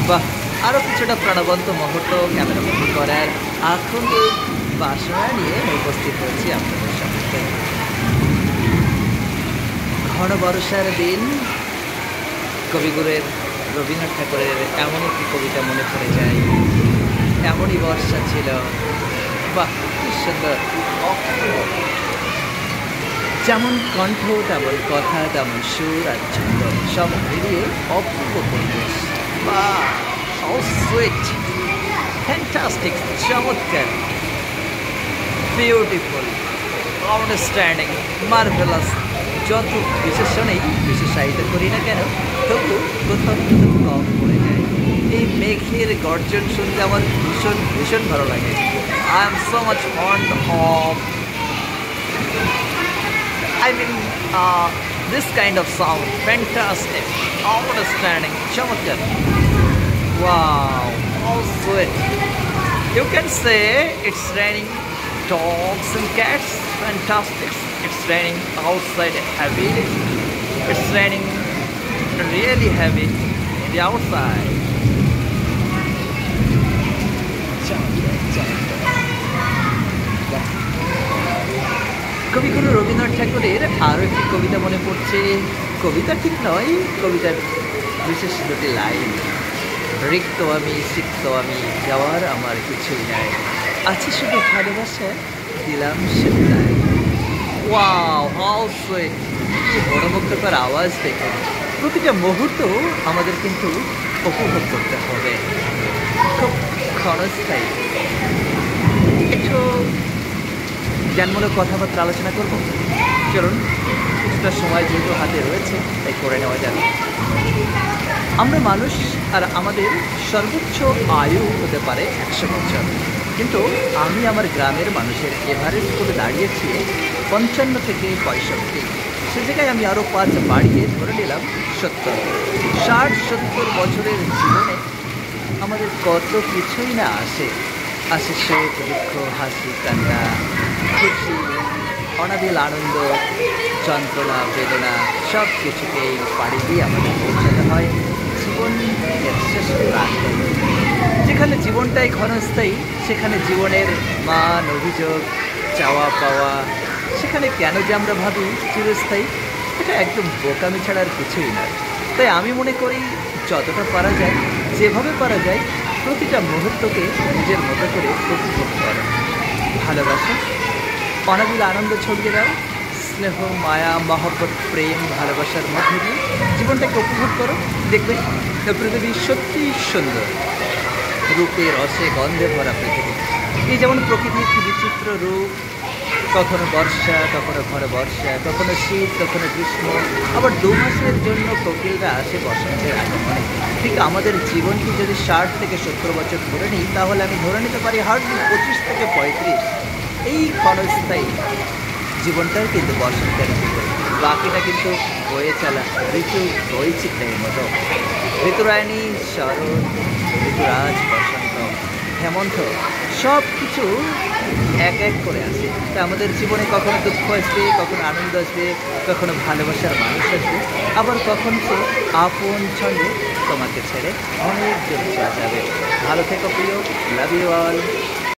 বাহ! আরো কিছুটা প্রাণবন্ত মুহূর্ত ক্যামেরাবন্দি করার আক্ষরিক বাসনা নিয়ে উপস্থিত হয়েছি আপনাদের সম্মুখে। ঘন বর্ষার দিন কবিগুরুর রবীন্দ্রনাথ ঠাকুরের এমন একটি কবিতা মনে পড়ে যায়। এমনই বর্ষা ছিল। বাহ! কি সুন্দর! অপূর্ব! যেমন কণ্ঠ, তেমন কথা, তেমন সুর আর ছন্দ সব মিলিয়ে অপূর্ব পরিবেশ। বাহ! How sweet! ফ্যান্টাস্টিক! চমৎকার! বিউটিফুল! আউটস্ট্যান্ডিং! মার্ভেলাস! যত বিশেষণেই বিশেষায়িত করি না কেন, তবু কোথাও না কোথাও কম পড়ে যায়। এই মেঘের গর্জন শুনতে আমার ভীষণ ভীষণ ভালো লাগে। I am so much fond of I mean, this kind of sound, fantastic, outstanding, chamatkar. Wow, how sweet. You can say it's raining dogs and cats, fantastic. It's raining outside heavily. It's raining really heavy in the outside. কবিগুরু রবীন্দ্রনাথ ঠাকুরের আরও একটি কবিতা মনে পড়ছে। কবিতা ঠিক নয়, কবিতার বিশেষ দুটি লাইন। রিক্ত আমি, সিক্ত আমি, যাওয়ার আমার কিছুই নাই, আছে শুধু ভালোবাসা, দিলাম শুধু নাই। Wow, how sweet! কি মনোমুগ্ধকর আওয়াজ দেখুন। প্রতিটা মুহূর্ত আমাদের কিন্তু উপভোগ করতে হবে, খুব ক্ষণস্থায়ী। একটু জ্ঞানমূলক কথাবার্তা আলোচনা করব। চলুন, কিছুটা সময় যেহেতু হাতে রয়েছে তাই করে নেওয়া যাবে। আমরা মানুষ, আর আমাদের সর্বোচ্চ আয়ু হতে পারে 100 বছর, কিন্তু আমি আমার গ্রামের মানুষের এভারেস্ট করে দাঁড়িয়েছি 55 থেকে 65। সে জায়গায় আমি আরও 5 বাড়িয়ে ধরে নিলাম 70। 60-70 বছরের জীবনে আমাদের কত কিছুই না আসে। আসে সুখ, দুঃখ, হাসি, কান্না, খুশি, অনাবিল আনন্দ, যন্ত্রণা, বেদনা, সব কিছুকেই পাড়ি দিয়ে আমাদের পৌঁছাতে হয় জীবনের শেষ প্রান্তে। যেখানে জীবনটাই ক্ষণস্থায়ী, সেখানে জীবনের মান, অভিযোগ, চাওয়া পাওয়া, সেখানে কেন যে আমরা ভাবি চিরস্থায়ী, এটা একদম বোকামি ছাড়া আর কিছুই নয়। তাই আমি মনে করি যতটা পারা যায়, যেভাবে পারা যায়, প্রতিটা মুহূর্তকে নিজের মতো করে উপভোগ করো। ভালোবাসো, অনাবিল আনন্দ ছড়িয়ে দাও, স্নেহ, মায়া, মহব্বত, প্রেম, ভালোবাসার মধ্যে দিয়ে জীবনটাকে উপভোগ করো। দেখবে পৃথিবী সত্যিই সুন্দর, রূপে, রসে, গন্ধে ভরা পৃথিবী। এই যেমন প্রকৃতির কি বিচিত্র রূপ, কখনো বর্ষা, কখনো ঘন বর্ষা, কখনো শীত, কখনো গ্রীষ্ম, আবার 2 মাসের জন্য কোকিলরা আসে বসন্তের আগমনে। ঠিক আমাদের জীবনকে যদি 60 থেকে 70 বছর ধরে নিই, তাহলে আমি ধরে নিতে পারি হার্ডলি 25 থেকে 35। এই ক্ষণস্থায়ী জীবনটাই কিন্তু বসন্তের ঋতু। বাকিটা কিন্তু বয়ে চলা ঋতু বৈচিত্র্যের মতো। ঋতুরায়ণী, শরৎ, ঋতুরাজ, বসন্ত, হেমন্ত, সব কিছু এক এক করে আসে। তা আমাদের জীবনে কখনো দুঃখ আসবে, কখনো আনন্দ আসবে, কখনো ভালোবাসার মানুষ আসবে, আবার কখন তো আপন ছন্দে তোমাকে ছেড়ে অনেক দূরে চলে যাবে। ভালো থেকো প্রিয়, লাভ ইউ অল।